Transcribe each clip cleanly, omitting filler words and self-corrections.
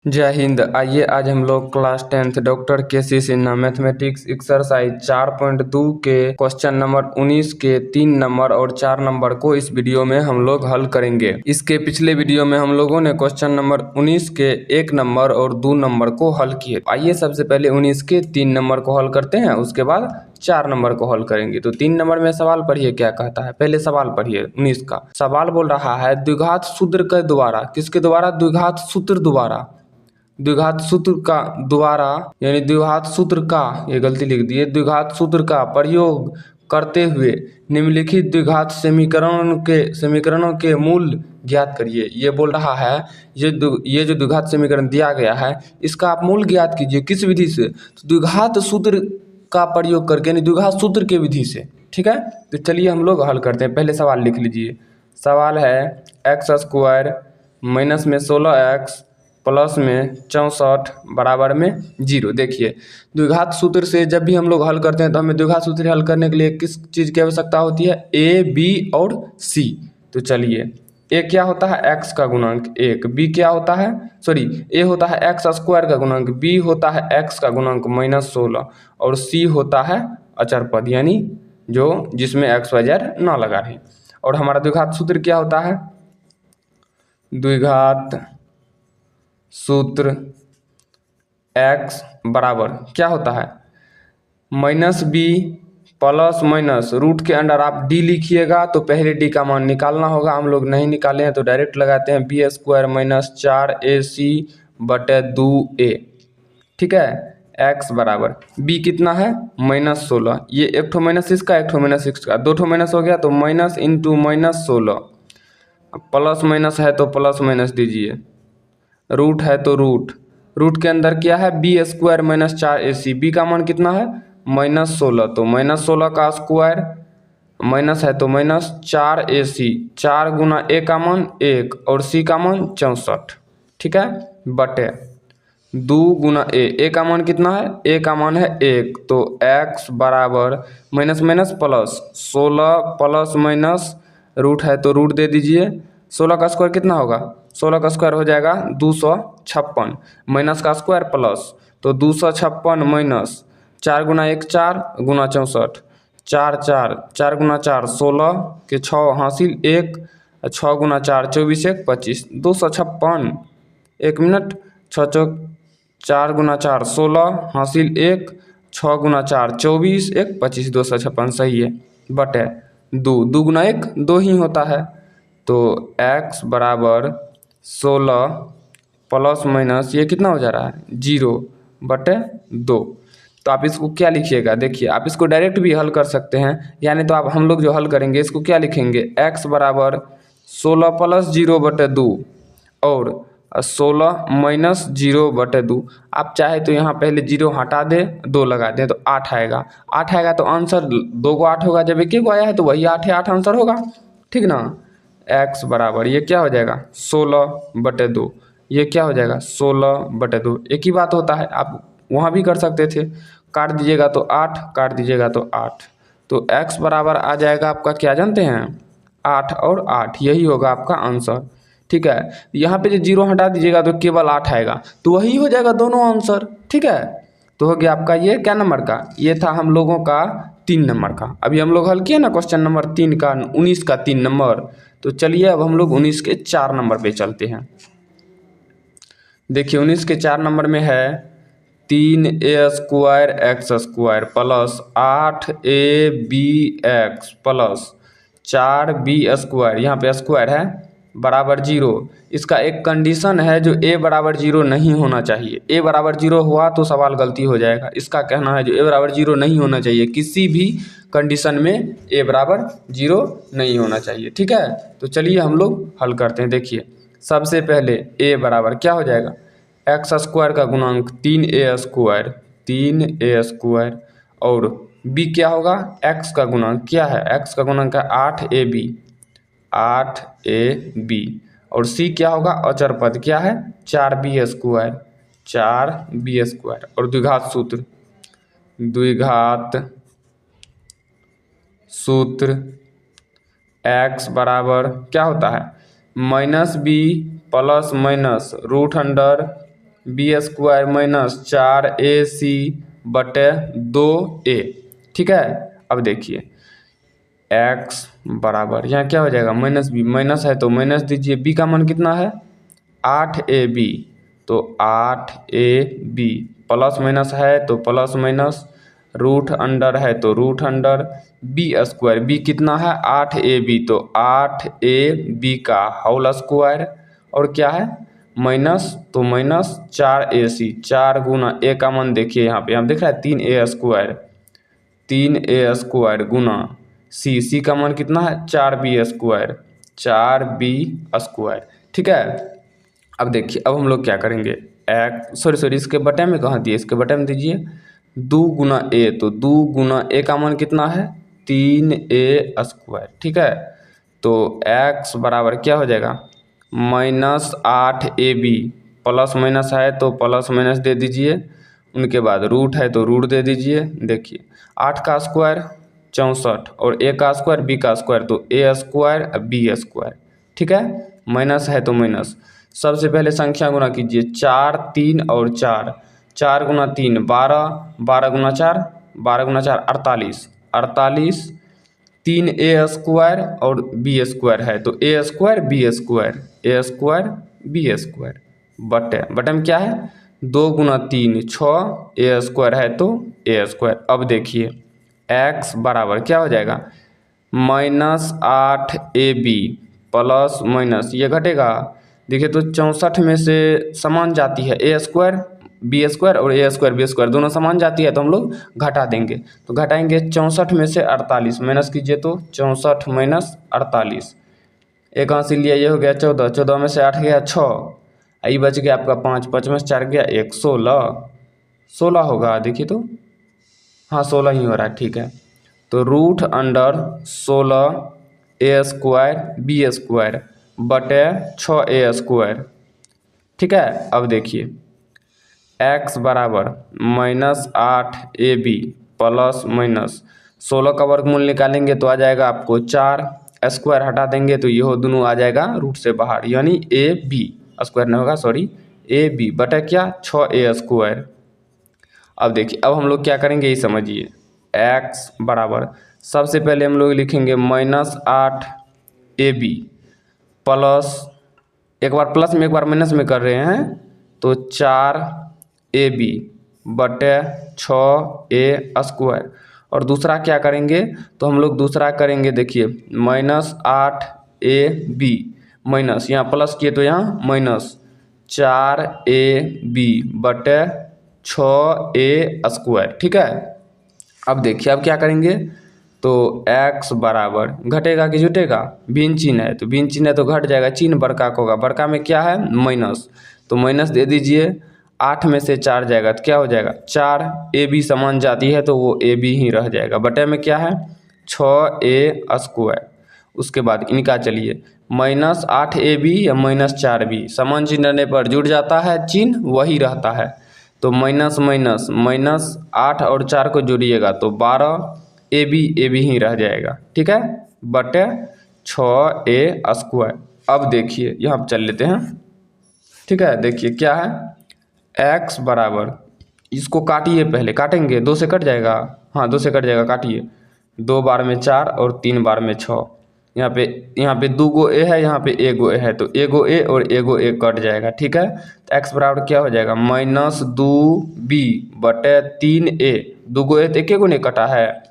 जय हिंद। आइए आज हम लोग class 10th doctor KC. Sinha mathematics exercise 4.2 के क्वेश्चन नंबर 19 के 3 नंबर और 4 नंबर को इस वीडियो में हम लोग हल करेंगे। इसके पिछले वीडियो में हम लोगों ने क्वेश्चन नंबर 19 के 1 नंबर और 2 नंबर को हल किए। आइए सबसे पहले 19 के 3 नंबर को हल करते हैं, उसके बाद 4 नंबर को हल करेंगे। तो 3 नंबर में सवाल पढ़िए क्या कहता है। पहले सवाल पढ़िए 19 का। सवाल बोल रहा है द्विघात सूत्र के द्वारा, किसके द्वारा? द्विघात सूत्र द्वारा। द्विघात सूत्र का द्वारा यानी द्विघात सूत्र का, ये गलती लिख दिए, द्विघात सूत्र का प्रयोग करते हुए निम्नलिखित द्विघात समीकरणों के मूल ज्ञात करिए। ये बोल रहा है ये जो द्विघात समीकरण दिया गया है इसका आप मूल ज्ञात कीजिए। किस विधि से? तो द्विघात सूत्र का प्रयोग करके, यानी द्विघात सूत्र के विधि से। ठीक है, तो चलिए हम लोग हल करते हैं। पहले सवाल लिख लीजिए। सवाल है एक्स स्क्वायर माइनस में 16x प्लस में 64 बराबर में 0। देखिए द्विघात सूत्र से जब भी हम लोग हल करते हैं तो हमें द्विघात सूत्र हल करने के लिए किस चीज़ की आवश्यकता होती है? ए, बी और सी। तो चलिए ए क्या होता है? एक्स का गुणांक 1। बी क्या होता है? ए होता है एक्स स्क्वायर का गुणांक, बी होता है एक्स का गुणांक -16 और सी होता है अचर पद, यानी जो जिसमें एक्स वाई जेड ना लगा रहे। और हमारा द्विघात सूत्र क्या होता है? द्विघात सूत्र x बराबर क्या होता है? -b प्लस माइनस रूट के अंडर आप d लिखिएगा तो पहले d का मान निकालना होगा। हम लोग नहीं निकाले हैं तो डायरेक्ट लगाते हैं b स्क्वायर माइनस 4ac बटे 2a। ठीक है, x बराबर b कितना है? -16। ये एक ठो माइनस इसका, एक ठो माइनस इसका, दो ठो माइनस हो गया तो माइनस इंटू -16। प्लस माइनस है तो प्लस माइनस दीजिए, रूट है तो रूट के अंदर क्या है? B square minus 4ac। B का मान कितना है? -16। तो -16 का स्क्वायर माइनस है तो -4ac। 4 गुना ए का मान 1 और सी का मान 64। ठीक है, बटे 2 गुना ए का मान कितना है? ए का मान है 1। तो x बराबर minus minus plus 16 plus minus root है तो रूट दे दीजिए। 16 का स्क्वायर कितना होगा? 16 का स्क्वायर हो जाएगा 256, माइनस का स्क्वायर प्लस, तो 256 माइनस 4 गुना 1 4 गुना 64, 4 गुना 4 16 के 6 हासिल 1, 6 गुना 4 24 1 25, 256। 1 मिनट, 6 चौक 4 गुना 4 16 हासिल 1, 6 गुना 4 24 1 25, 256 सही है। बटे 2 गुना 1 2 ही होता है। तो x बराबर 16 प्लस माइनस ये कितना हो जा रहा है? 0 बटे 2। तो आप इसको क्या लिखिएगा? देखिए आप इसको डायरेक्ट भी हल कर सकते हैं, यानी तो आप हम लोग जो हल करेंगे इसको क्या लिखेंगे? x बराबर 16 प्लस 0 बटे 2 और 16 माइनस 0 बटे 2। आप चाहे तो यहाँ पहले 0 हटा दें, 2 लगा दें तो 8 आएगा। 8 आएगा तो आंसर 2 को 8 होगा, जब एक को आया है तो वही 8 है, 8 आंसर होगा। ठीक ना? x बराबर ये क्या हो जाएगा? 16 बटे 2। ये क्या हो जाएगा? 16 बटे 2। एक ही बात होता है, आप वहाँ भी कर सकते थे। काट दीजिएगा तो 8, काट दीजिएगा तो 8। तो x बराबर आ जाएगा आपका, क्या जानते हैं? 8 और 8, यही होगा आपका आंसर। ठीक है, यहाँ पे जो 0 हटा दीजिएगा तो केवल 8 आएगा, तो वही हो जाएगा दोनों आंसर। ठीक है, तो हो गया आपका ये क्या नंबर का? ये था हम लोगों का 3 नंबर का। अभी हम लोग हल किए ना क्वेश्चन नंबर 3 का, 19 का 3 नंबर। तो चलिए अब हम लोग 19 के 4 नंबर पे चलते हैं। देखिए 19 के 4 नंबर में है 3a square x square plus 8ab plus 4b square, यहाँ पे स्क्वायर है, बराबर 0। इसका एक कंडीशन है जो a बराबर 0 नहीं होना चाहिए। a बराबर 0 हुआ तो सवाल गलती हो जाएगा। इसका कहना है जो a बराबर 0 नहीं होना चाहिए, किसी भी कंडीशन में a बराबर 0 नहीं होना चाहिए। ठीक है, तो चलिए हम लोग हल करते हैं। देखिए सबसे पहले a बराबर क्या हो जाएगा? एक्स स्क्वायर का गुणांक 3a स्क्वायर और b क्या होगा? x का गुणांक क्या है? x का गुणांक है 8ab और c क्या होगा? अचर पद क्या है? 4b स्क्वायर और द्विघात सूत्र x बराबर क्या होता है? -b plus minus root under B square minus 4ac बटे 2a। ठीक है, अब देखिए x बराबर यहाँ क्या हो जाएगा माइनस बी, माइनस है तो माइनस दीजिए, b का मान कितना है 8ab, तो 8ab प्लस माइनस है तो प्लस माइनस, रूट अंडर है तो root under, B square, B कितना है 8ab, तो 8ab का होल स्क्वायर, और क्या है माइनस, तो माइनस 4ac, 4 गुना ए का मान देखिए यहाँ पे, देख रहा है 3a स्क्वायर, 3a स्क्वायर गुना सी का मान कितना है 4b स्क्वायर, 4b स्क्वायर। ठीक है, अब देखिए अब हम लोग क्या करेंगे, सॉरी इसके बटे में कहाँ दिए, इसके बटे में दीजिए 2 गुना ए, तो 2 गुना ए का मान कितना है 3a स्क्वायर। ठीक है, तो x बराबर क्या हो जाएगा -8ab, प्लस माइनस है तो प्लस माइनस दे दीजिए, उनके बाद रूट है तो रूट दे दीजिए। देखिए 8 का स्क्वायर 64 और a का स्क्वायर b का स्क्वायर, तो a स्क्वायर b स्क्वायर। ठीक है, माइनस है तो माइनस, सबसे पहले संख्या गुना कीजिए, 4 3 और 4, 4 गुना 3 12, 12 गुना 4, 12 गुना 4 48, 48, 3a स्क्वायर और b स्क्वायर है तो a square b square, a square b square बटे में क्या है 2 गुना 3 6, a स्क्वायर है तो a स्क्वायर। अब देखिए x बराबर क्या हो जाएगा -8ab प्लस माइनस, ये घटेगा, देखिए तो 64 में से समान जाती है a स्क्वायर बी स्क्वायर और a स्क्वायर बी स्क्वायर, दोनों समान जाती है तो हम लोग घटा देंगे, तो घटाएंगे 64 में से 48 माइनस कीजिए, तो 64 माइनस 48, एक हासिल लिया, ये हो गया 14, 14 में से 8 गया 6, आई बच गया आपका 5, 5 में से 4 गया 1, 16, 16 होगा, देखिए तो हाँ 16 ही हो रहा है। ठीक है, तो root under 16 a square B square बटे 6a स्क्वायर। ठीक है, अब देखिए x बराबर -8ab प्लस माइनस 16 का वर्गमूल निकालेंगे तो आ जाएगा आपको 4, स्क्वायर हटा देंगे तो ये दोनों आ जाएगा रूट से बाहर, यानी ab स्क्वायर नहीं होगा, सॉरी ab बटे क्या 6a स्क्वायर। अब देखिए अब हम लोग क्या करेंगे ये समझिए, x बराबर सबसे पहले हम लोग लिखेंगे -8ab प्लस, एक बार प्लस में एक बार माइनस में कर रहे हैं, तो 4ab बटे 6a स्क्वायर, और दूसरा क्या करेंगे, तो हम लोग दूसरा करेंगे, देखिए -8ab माइनस, यहाँ प्लस किए तो यहाँ माइनस 4ab बटे 6a स्क्वायर। ठीक है, अब देखिए अब क्या करेंगे, तो x बराबर घटेगा कि जुटेगा, भिन्न चिन्ह है तो भिन्न चिन्ह है तो घट जाएगा, चिन्ह बड़का का होगा, बड़का में क्या है माइनस, तो माइनस दे दीजिए, 8 में से 4 जाएगा तो क्या हो जाएगा 4, ab समान जाती है तो वो ab ही रह जाएगा, बटे में क्या है 6a स्क्वायर। उसके बाद इनका चलिए -8ab या -4b समान चिन्ह रहने पर जुड़ जाता है, चिन्ह वही रहता है, तो माइनस माइनस माइनस 8 और 4 को जोड़िएगा तो 12, ab ही रह जाएगा। ठीक है, बटे 6a स्क्वायर। अब देखिए यहाँ पर चल लेते हैं। ठीक है, देखिए क्या है x बराबर, इसको काटिए, पहले काटेंगे 2 से कट जाएगा, हाँ 2 से कट जाएगा, काटिए, 2 बार में 4 और 3 बार में 6, यहाँ पे 2 गो a है, यहाँ पे a गो a है तो a गो a और a गो a कट जाएगा। ठीक है, तो x बराबर क्या हो जाएगा -2b बटे 3a, 2 गो a तो एक गो नहीं कटा है,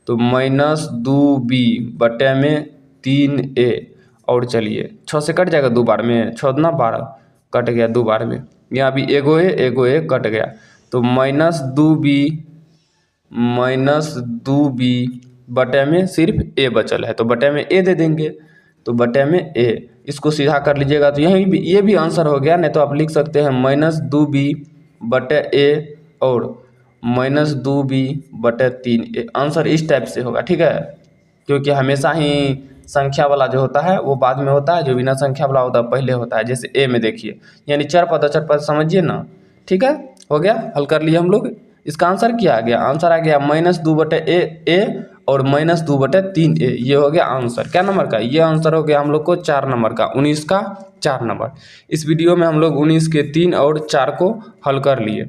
तो -2b बटे में 3a, और चलिए 6 से कट जाएगा 2 बार में, 6 दूना 12 कट गया 2 बार में, यहाँ भी एगो ए कट गया, तो -2b बटे में सिर्फ a बचल है, तो बटे में a दे देंगे, तो बटे में a, इसको सीधा कर लीजिएगा तो यहीं भी ये भी आंसर हो गया, नहीं तो आप लिख सकते हैं -2b बटे a और -2b बटे 3a, आंसर इस टाइप से होगा। ठीक है, क्योंकि हमेशा ही संख्या वाला जो होता है वो बाद में होता है, जो बिना संख्या वाला होता है पहले होता है, जैसे ए में देखिए यानी चर पद समझिए ना। ठीक है, हो गया, हल कर लिए हम लोग, इसका आंसर क्या आ गया, आंसर आ गया -2 बटे ए और -2/3a, ये हो गया आंसर। क्या नंबर का? ये आंसर हो गया हम लोग को 4 नंबर का, 19 का 4 नंबर। इस वीडियो में हम लोग 19 के 3 और 4 को हल कर लिए।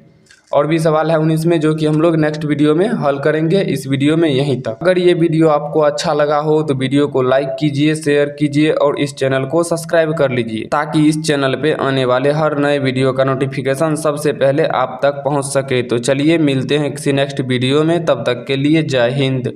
और भी सवाल है 19 में, जो कि हम लोग नेक्स्ट वीडियो में हल करेंगे। इस वीडियो में यहीं तक। अगर ये वीडियो आपको अच्छा लगा हो तो वीडियो को लाइक कीजिए, शेयर कीजिए और इस चैनल को सब्सक्राइब कर लीजिए, ताकि इस चैनल पे आने वाले हर नए वीडियो का नोटिफिकेशन सबसे पहले आप तक पहुंच सके। तो चलिए मिलते हैं किसी नेक्स्ट वीडियो में, तब तक के लिए जय हिंद।